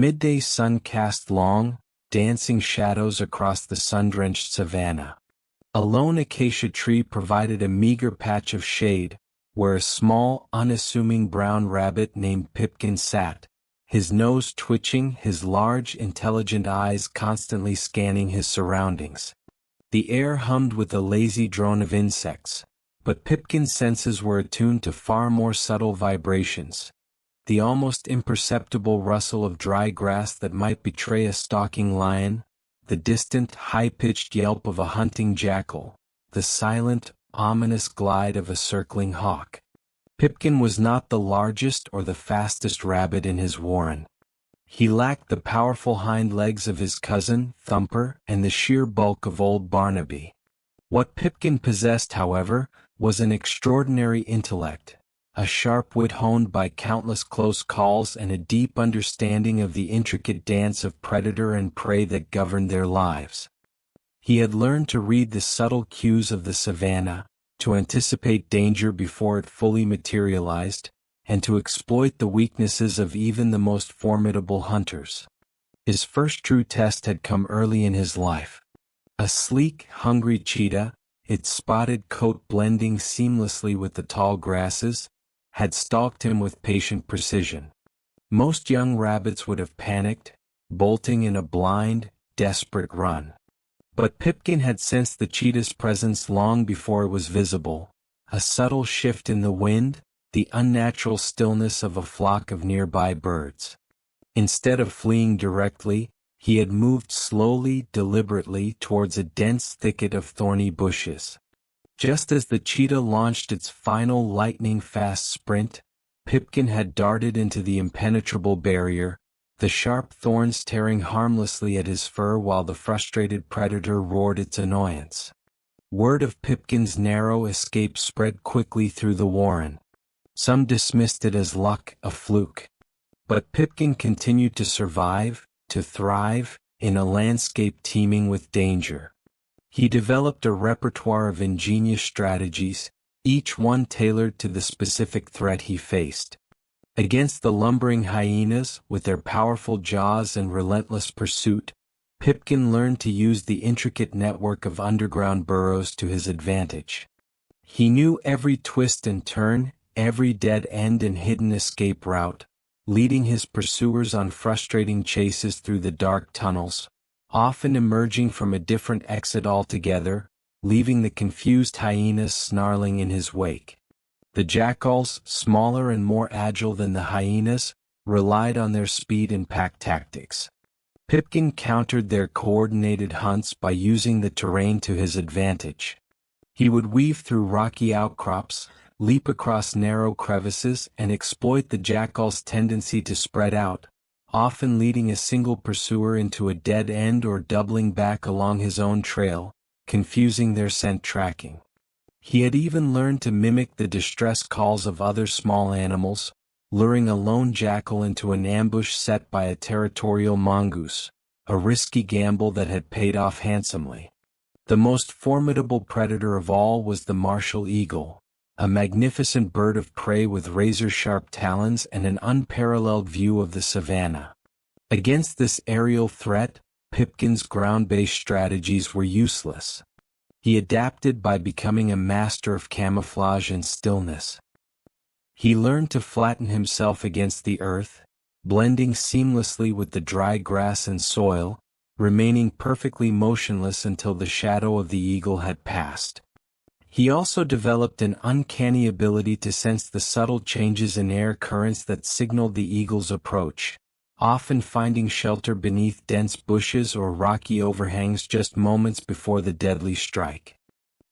Midday sun cast long, dancing shadows across the sun-drenched savannah. A lone acacia tree provided a meager patch of shade, where a small, unassuming brown rabbit named Pipkin sat, his nose twitching, his large, intelligent eyes constantly scanning his surroundings. The air hummed with a lazy drone of insects, but Pipkin's senses were attuned to far more subtle vibrations. The almost imperceptible rustle of dry grass that might betray a stalking lion, the distant, high-pitched yelp of a hunting jackal, the silent, ominous glide of a circling hawk. Pipkin was not the largest or the fastest rabbit in his warren. He lacked the powerful hind legs of his cousin, Thumper, and the sheer bulk of old Barnaby. What Pipkin possessed, however, was an extraordinary intellect, a sharp wit honed by countless close calls and a deep understanding of the intricate dance of predator and prey that governed their lives. He had learned to read the subtle cues of the savannah, to anticipate danger before it fully materialized, and to exploit the weaknesses of even the most formidable hunters. His first true test had come early in his life. A sleek, hungry cheetah, its spotted coat blending seamlessly with the tall grasses, had stalked him with patient precision. Most young rabbits would have panicked, bolting in a blind, desperate run. But Pipkin had sensed the cheetah's presence long before it was visible, a subtle shift in the wind, the unnatural stillness of a flock of nearby birds. Instead of fleeing directly, he had moved slowly, deliberately towards a dense thicket of thorny bushes. Just as the cheetah launched its final lightning-fast sprint, Pipkin had darted into the impenetrable barrier, the sharp thorns tearing harmlessly at his fur while the frustrated predator roared its annoyance. Word of Pipkin's narrow escape spread quickly through the warren. Some dismissed it as luck, a fluke. But Pipkin continued to survive, to thrive, in a landscape teeming with danger. He developed a repertoire of ingenious strategies, each one tailored to the specific threat he faced. Against the lumbering hyenas, with their powerful jaws and relentless pursuit, Pipkin learned to use the intricate network of underground burrows to his advantage. He knew every twist and turn, every dead end and hidden escape route, leading his pursuers on frustrating chases through the dark tunnels, often emerging from a different exit altogether, leaving the confused hyenas snarling in his wake. The jackals, smaller and more agile than the hyenas, relied on their speed and pack tactics. Pipkin countered their coordinated hunts by using the terrain to his advantage. He would weave through rocky outcrops, leap across narrow crevices, and exploit the jackal's tendency to spread out, often leading a single pursuer into a dead end or doubling back along his own trail, confusing their scent tracking. He had even learned to mimic the distress calls of other small animals, luring a lone jackal into an ambush set by a territorial mongoose, a risky gamble that had paid off handsomely. The most formidable predator of all was the martial eagle, a magnificent bird of prey with razor-sharp talons and an unparalleled view of the savannah. Against this aerial threat, Pipkin's ground-based strategies were useless. He adapted by becoming a master of camouflage and stillness. He learned to flatten himself against the earth, blending seamlessly with the dry grass and soil, remaining perfectly motionless until the shadow of the eagle had passed. He also developed an uncanny ability to sense the subtle changes in air currents that signaled the eagle's approach, often finding shelter beneath dense bushes or rocky overhangs just moments before the deadly strike.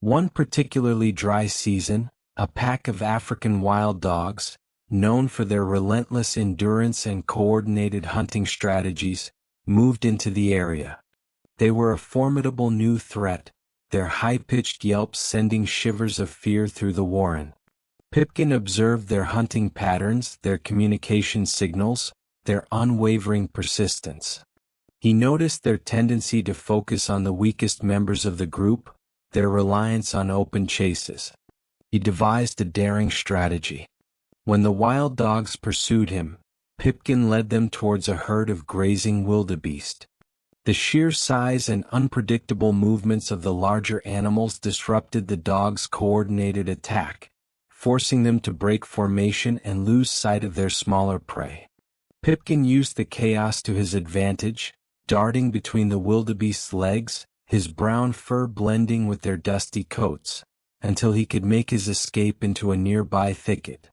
One particularly dry season, a pack of African wild dogs, known for their relentless endurance and coordinated hunting strategies, moved into the area. They were a formidable new threat, their high-pitched yelps sending shivers of fear through the warren. Pipkin observed their hunting patterns, their communication signals, their unwavering persistence. He noticed their tendency to focus on the weakest members of the group, their reliance on open chases. He devised a daring strategy. When the wild dogs pursued him, Pipkin led them towards a herd of grazing wildebeest. The sheer size and unpredictable movements of the larger animals disrupted the dogs' coordinated attack, forcing them to break formation and lose sight of their smaller prey. Pipkin used the chaos to his advantage, darting between the wildebeest's legs, his brown fur blending with their dusty coats, until he could make his escape into a nearby thicket.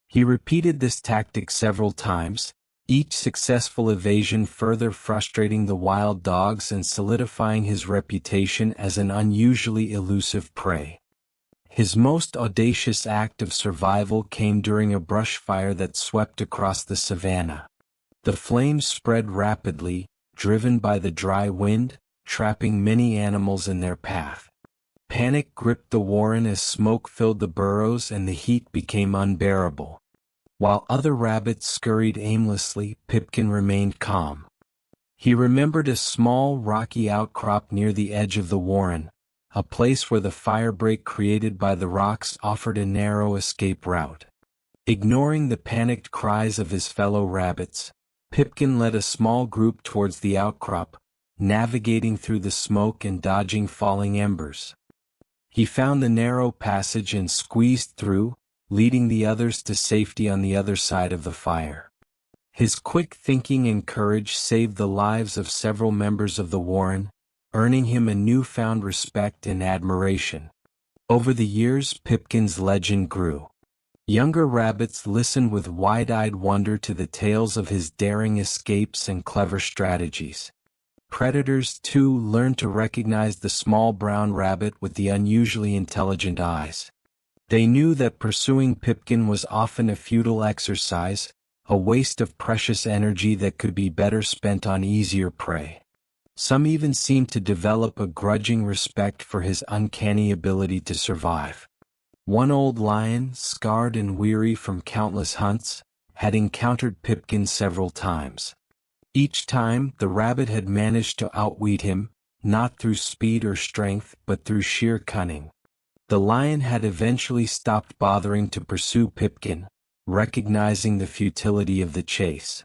He repeated this tactic several times, each successful evasion further frustrating the wild dogs and solidifying his reputation as an unusually elusive prey. His most audacious act of survival came during a brush fire that swept across the savannah. The flames spread rapidly, driven by the dry wind, trapping many animals in their path. Panic gripped the warren as smoke filled the burrows and the heat became unbearable. While other rabbits scurried aimlessly, Pipkin remained calm. He remembered a small rocky outcrop near the edge of the warren, a place where the firebreak created by the rocks offered a narrow escape route. Ignoring the panicked cries of his fellow rabbits, Pipkin led a small group towards the outcrop, navigating through the smoke and dodging falling embers. He found the narrow passage and squeezed through, leading the others to safety on the other side of the fire. His quick thinking and courage saved the lives of several members of the warren, earning him a newfound respect and admiration. Over the years, Pipkin's legend grew. Younger rabbits listened with wide-eyed wonder to the tales of his daring escapes and clever strategies. Predators, too, learned to recognize the small brown rabbit with the unusually intelligent eyes. They knew that pursuing Pipkin was often a futile exercise, a waste of precious energy that could be better spent on easier prey. Some even seemed to develop a grudging respect for his uncanny ability to survive. One old lion, scarred and weary from countless hunts, had encountered Pipkin several times. Each time, the rabbit had managed to outwit him, not through speed or strength but through sheer cunning. The lion had eventually stopped bothering to pursue Pipkin, recognizing the futility of the chase.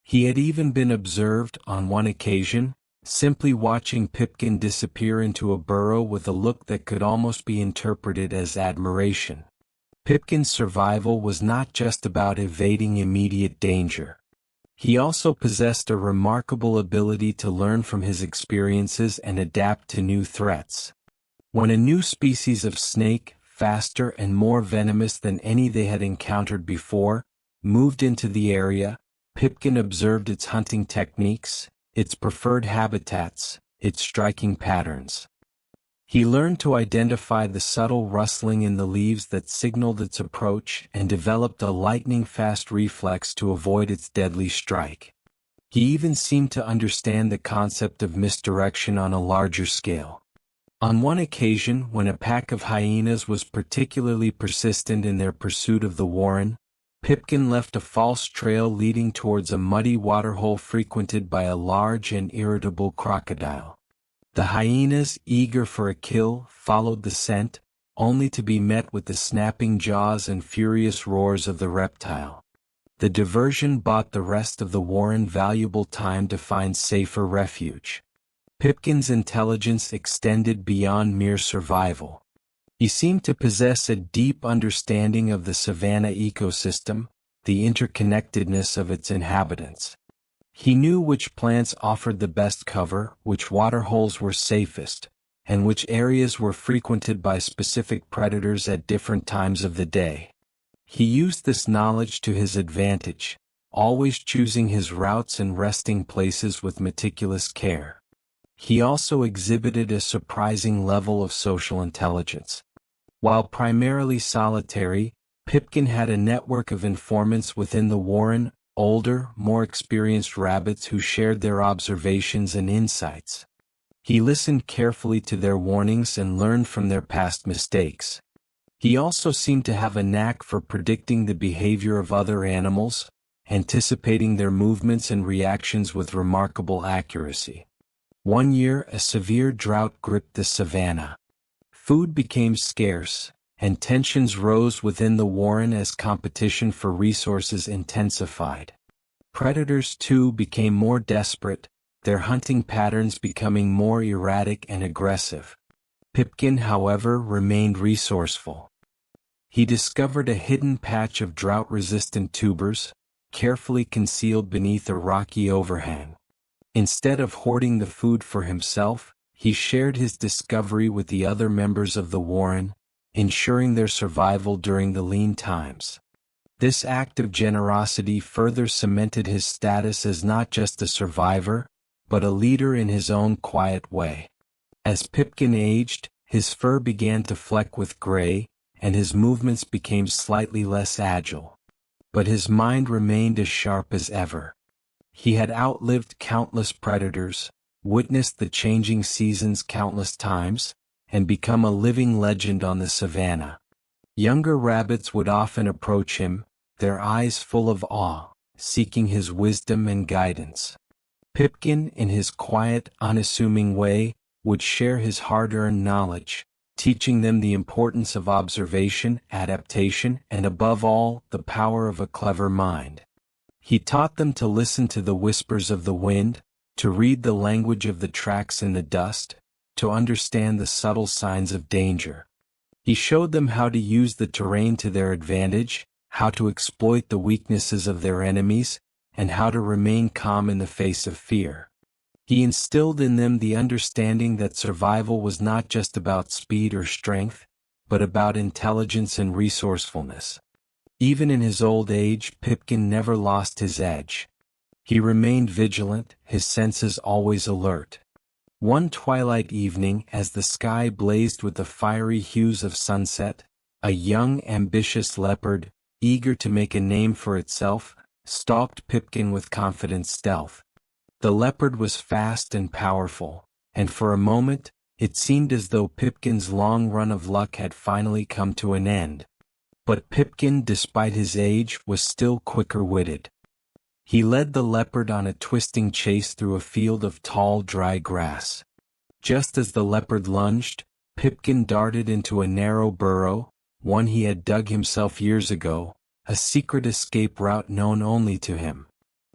He had even been observed, on one occasion, simply watching Pipkin disappear into a burrow with a look that could almost be interpreted as admiration. Pipkin's survival was not just about evading immediate danger. He also possessed a remarkable ability to learn from his experiences and adapt to new threats. When a new species of snake, faster and more venomous than any they had encountered before, moved into the area, Pipkin observed its hunting techniques, its preferred habitats, its striking patterns. He learned to identify the subtle rustling in the leaves that signaled its approach and developed a lightning-fast reflex to avoid its deadly strike. He even seemed to understand the concept of misdirection on a larger scale. On one occasion, when a pack of hyenas was particularly persistent in their pursuit of the warren, Pipkin left a false trail leading towards a muddy waterhole frequented by a large and irritable crocodile. The hyenas, eager for a kill, followed the scent, only to be met with the snapping jaws and furious roars of the reptile. The diversion bought the rest of the warren valuable time to find safer refuge. Pipkin's intelligence extended beyond mere survival. He seemed to possess a deep understanding of the savannah ecosystem, the interconnectedness of its inhabitants. He knew which plants offered the best cover, which waterholes were safest, and which areas were frequented by specific predators at different times of the day. He used this knowledge to his advantage, always choosing his routes and resting places with meticulous care. He also exhibited a surprising level of social intelligence. While primarily solitary, Pipkin had a network of informants within the warren, older, more experienced rabbits who shared their observations and insights. He listened carefully to their warnings and learned from their past mistakes. He also seemed to have a knack for predicting the behavior of other animals, anticipating their movements and reactions with remarkable accuracy. One year, a severe drought gripped the savannah. Food became scarce, and tensions rose within the warren as competition for resources intensified. Predators too became more desperate, their hunting patterns becoming more erratic and aggressive. Pipkin, however, remained resourceful. He discovered a hidden patch of drought-resistant tubers, carefully concealed beneath a rocky overhang. Instead of hoarding the food for himself, he shared his discovery with the other members of the warren, ensuring their survival during the lean times. This act of generosity further cemented his status as not just a survivor, but a leader in his own quiet way. As Pipkin aged, his fur began to fleck with gray, and his movements became slightly less agile. But his mind remained as sharp as ever. He had outlived countless predators, witnessed the changing seasons countless times, and become a living legend on the savannah. Younger rabbits would often approach him, their eyes full of awe, seeking his wisdom and guidance. Pipkin, in his quiet, unassuming way, would share his hard-earned knowledge, teaching them the importance of observation, adaptation, and above all, the power of a clever mind. He taught them to listen to the whispers of the wind, to read the language of the tracks in the dust, to understand the subtle signs of danger. He showed them how to use the terrain to their advantage, how to exploit the weaknesses of their enemies, and how to remain calm in the face of fear. He instilled in them the understanding that survival was not just about speed or strength, but about intelligence and resourcefulness. Even in his old age, Pipkin never lost his edge. He remained vigilant, his senses always alert. One twilight evening, as the sky blazed with the fiery hues of sunset, a young, ambitious leopard, eager to make a name for itself, stalked Pipkin with confident stealth. The leopard was fast and powerful, and for a moment, it seemed as though Pipkin's long run of luck had finally come to an end. But Pipkin, despite his age, was still quicker-witted. He led the leopard on a twisting chase through a field of tall, dry grass. Just as the leopard lunged, Pipkin darted into a narrow burrow, one he had dug himself years ago, a secret escape route known only to him.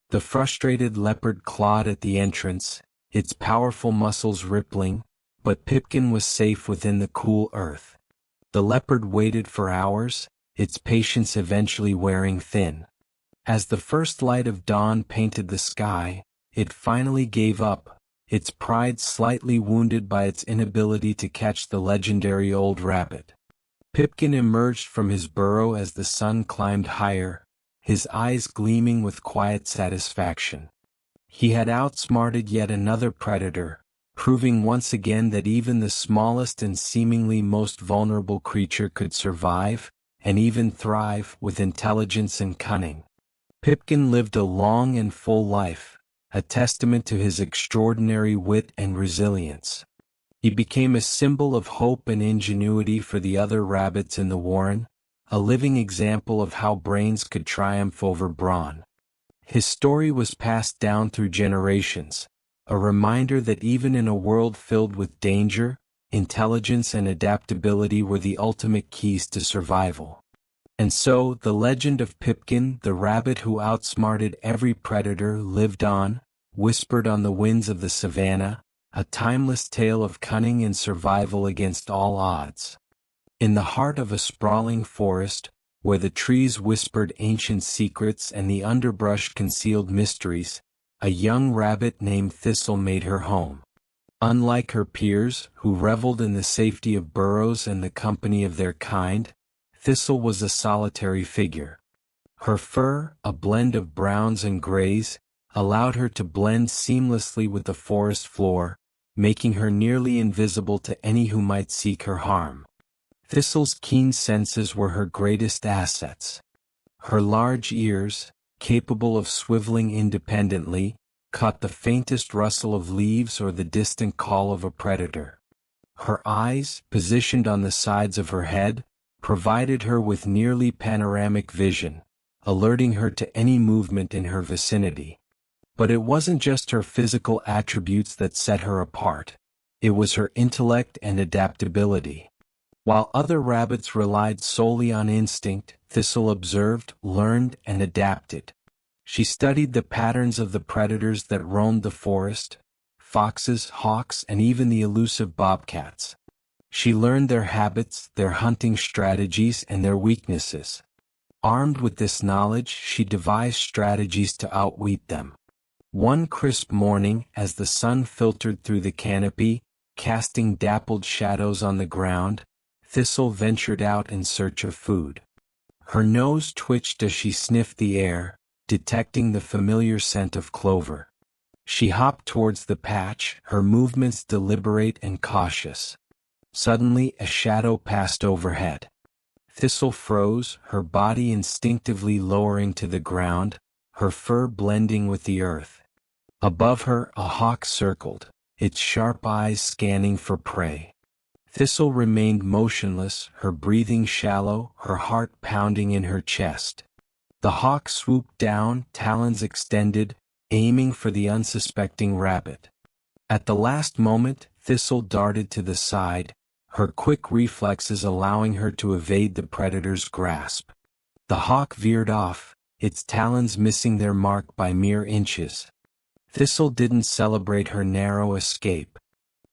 The frustrated leopard clawed at the entrance, its powerful muscles rippling, but Pipkin was safe within the cool earth. The leopard waited for hours, its patience eventually wearing thin. As the first light of dawn painted the sky, it finally gave up, its pride slightly wounded by its inability to catch the legendary old rabbit. Pipkin emerged from his burrow as the sun climbed higher, his eyes gleaming with quiet satisfaction. He had outsmarted yet another predator, proving once again that even the smallest and seemingly most vulnerable creature could survive, and even thrive, with intelligence and cunning. Pipkin lived a long and full life, a testament to his extraordinary wit and resilience. He became a symbol of hope and ingenuity for the other rabbits in the warren, a living example of how brains could triumph over brawn. His story was passed down through generations, a reminder that even in a world filled with danger, intelligence and adaptability were the ultimate keys to survival. And so, the legend of Pipkin, the rabbit who outsmarted every predator, lived on, whispered on the winds of the savannah, a timeless tale of cunning and survival against all odds. In the heart of a sprawling forest, where the trees whispered ancient secrets and the underbrush concealed mysteries, a young rabbit named Thistle made her home. Unlike her peers, who reveled in the safety of burrows and the company of their kind, Thistle was a solitary figure. Her fur, a blend of browns and grays, allowed her to blend seamlessly with the forest floor, making her nearly invisible to any who might seek her harm. Thistle's keen senses were her greatest assets. Her large ears, capable of swiveling independently, caught the faintest rustle of leaves or the distant call of a predator. Her eyes, positioned on the sides of her head, provided her with nearly panoramic vision, alerting her to any movement in her vicinity. But it wasn't just her physical attributes that set her apart. It was her intellect and adaptability. While other rabbits relied solely on instinct, Thistle observed, learned, and adapted. She studied the patterns of the predators that roamed the forest: foxes, hawks, and even the elusive bobcats. She learned their habits, their hunting strategies, and their weaknesses. Armed with this knowledge, she devised strategies to outwit them. One crisp morning, as the sun filtered through the canopy, casting dappled shadows on the ground, Thistle ventured out in search of food. Her nose twitched as she sniffed the air, detecting the familiar scent of clover. She hopped towards the patch, her movements deliberate and cautious. Suddenly, a shadow passed overhead. Thistle froze, her body instinctively lowering to the ground, her fur blending with the earth. Above her, a hawk circled, its sharp eyes scanning for prey. Thistle remained motionless, her breathing shallow, her heart pounding in her chest. The hawk swooped down, talons extended, aiming for the unsuspecting rabbit. At the last moment, Thistle darted to the side, her quick reflexes allowing her to evade the predator's grasp. The hawk veered off, its talons missing their mark by mere inches. Thistle didn't celebrate her narrow escape.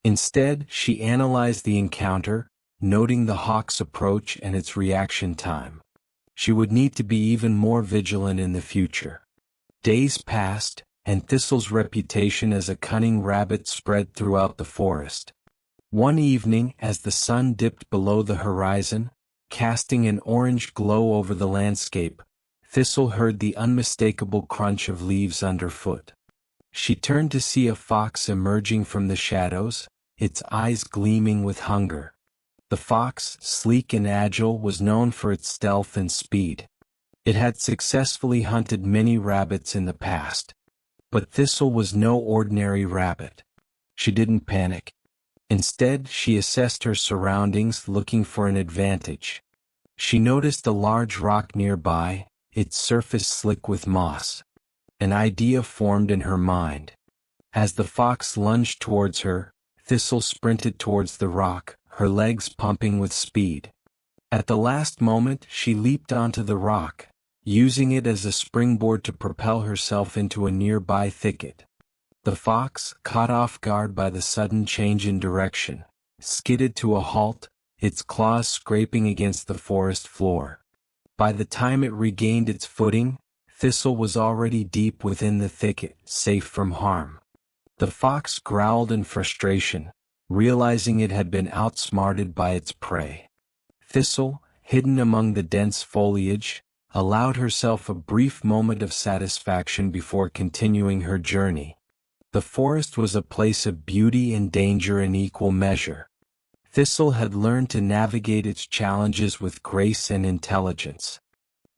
Instead, she analyzed the encounter, noting the hawk's approach and its reaction time. She would need to be even more vigilant in the future. Days passed, and Thistle's reputation as a cunning rabbit spread throughout the forest. One evening, as the sun dipped below the horizon, casting an orange glow over the landscape, Thistle heard the unmistakable crunch of leaves underfoot. She turned to see a fox emerging from the shadows, its eyes gleaming with hunger. The fox, sleek and agile, was known for its stealth and speed. It had successfully hunted many rabbits in the past. But Thistle was no ordinary rabbit. She didn't panic. Instead, she assessed her surroundings, looking for an advantage. She noticed a large rock nearby, its surface slick with moss. An idea formed in her mind. As the fox lunged towards her, Thistle sprinted towards the rock, her legs pumping with speed. At the last moment, she leaped onto the rock, using it as a springboard to propel herself into a nearby thicket. The fox, caught off guard by the sudden change in direction, skidded to a halt, its claws scraping against the forest floor. By the time it regained its footing, Thistle was already deep within the thicket, safe from harm. The fox growled in frustration, realizing it had been outsmarted by its prey. Thistle, hidden among the dense foliage, allowed herself a brief moment of satisfaction before continuing her journey. The forest was a place of beauty and danger in equal measure. Thistle had learned to navigate its challenges with grace and intelligence.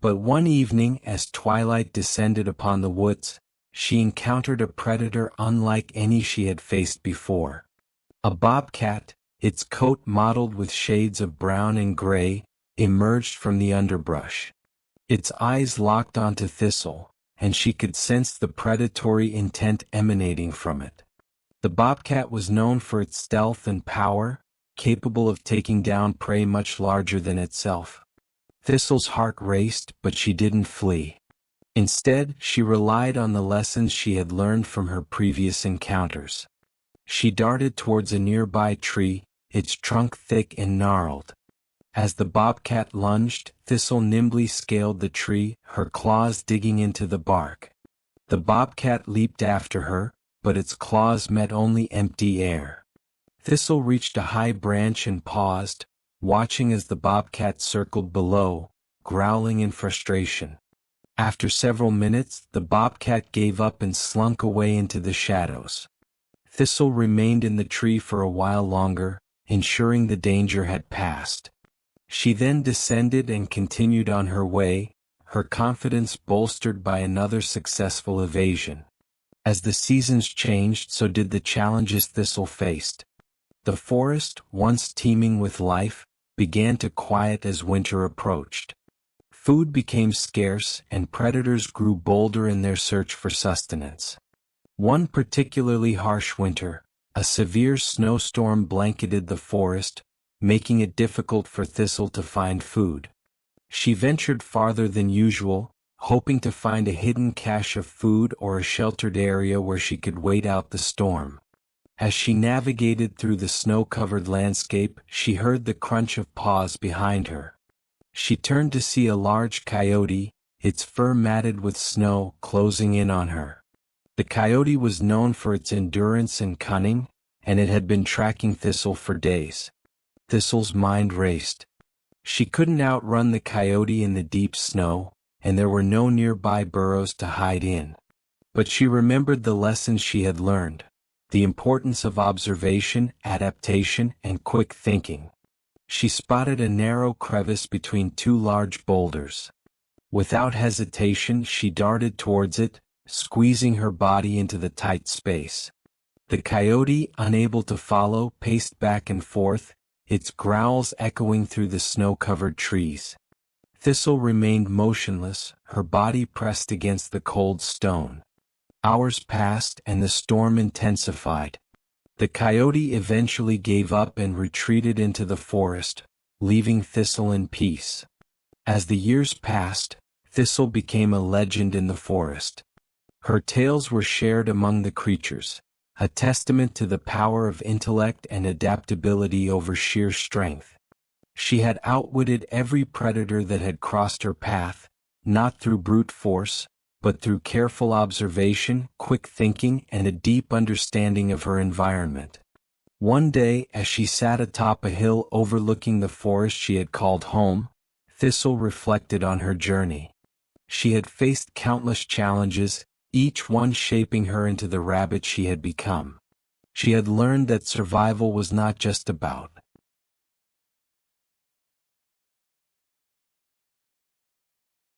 But one evening, as twilight descended upon the woods, she encountered a predator unlike any she had faced before. A bobcat, its coat mottled with shades of brown and gray, emerged from the underbrush. Its eyes locked onto Thistle, and she could sense the predatory intent emanating from it. The bobcat was known for its stealth and power, capable of taking down prey much larger than itself. Thistle's heart raced, but she didn't flee. Instead, she relied on the lessons she had learned from her previous encounters. She darted towards a nearby tree, its trunk thick and gnarled. As the bobcat lunged, Thistle nimbly scaled the tree, her claws digging into the bark. The bobcat leaped after her, but its claws met only empty air. Thistle reached a high branch and paused, watching as the bobcat circled below, growling in frustration. After several minutes, the bobcat gave up and slunk away into the shadows. Thistle remained in the tree for a while longer, ensuring the danger had passed. She then descended and continued on her way, her confidence bolstered by another successful evasion. As the seasons changed, so did the challenges Thistle faced. The forest, once teeming with life, began to quiet as winter approached. Food became scarce, and predators grew bolder in their search for sustenance. One particularly harsh winter, a severe snowstorm blanketed the forest, making it difficult for Thistle to find food. She ventured farther than usual, hoping to find a hidden cache of food or a sheltered area where she could wait out the storm. As she navigated through the snow-covered landscape, she heard the crunch of paws behind her. She turned to see a large coyote, its fur matted with snow, closing in on her. The coyote was known for its endurance and cunning, and it had been tracking Thistle for days. Thistle's mind raced. She couldn't outrun the coyote in the deep snow, and there were no nearby burrows to hide in. But she remembered the lessons she had learned, the importance of observation, adaptation, and quick thinking. She spotted a narrow crevice between two large boulders. Without hesitation, she darted towards it, squeezing her body into the tight space. The coyote, unable to follow, paced back and forth, its growls echoing through the snow-covered trees. Thistle remained motionless, her body pressed against the cold stone. Hours passed and the storm intensified. The coyote eventually gave up and retreated into the forest, leaving Thistle in peace. As the years passed, Thistle became a legend in the forest. Her tales were shared among the creatures, a testament to the power of intellect and adaptability over sheer strength. She had outwitted every predator that had crossed her path, not through brute force, but through careful observation, quick thinking, and a deep understanding of her environment. One day, as she sat atop a hill overlooking the forest she had called home, Thistle reflected on her journey. She had faced countless challenges, each one shaping her into the rabbit she had become. She had learned that survival was not just about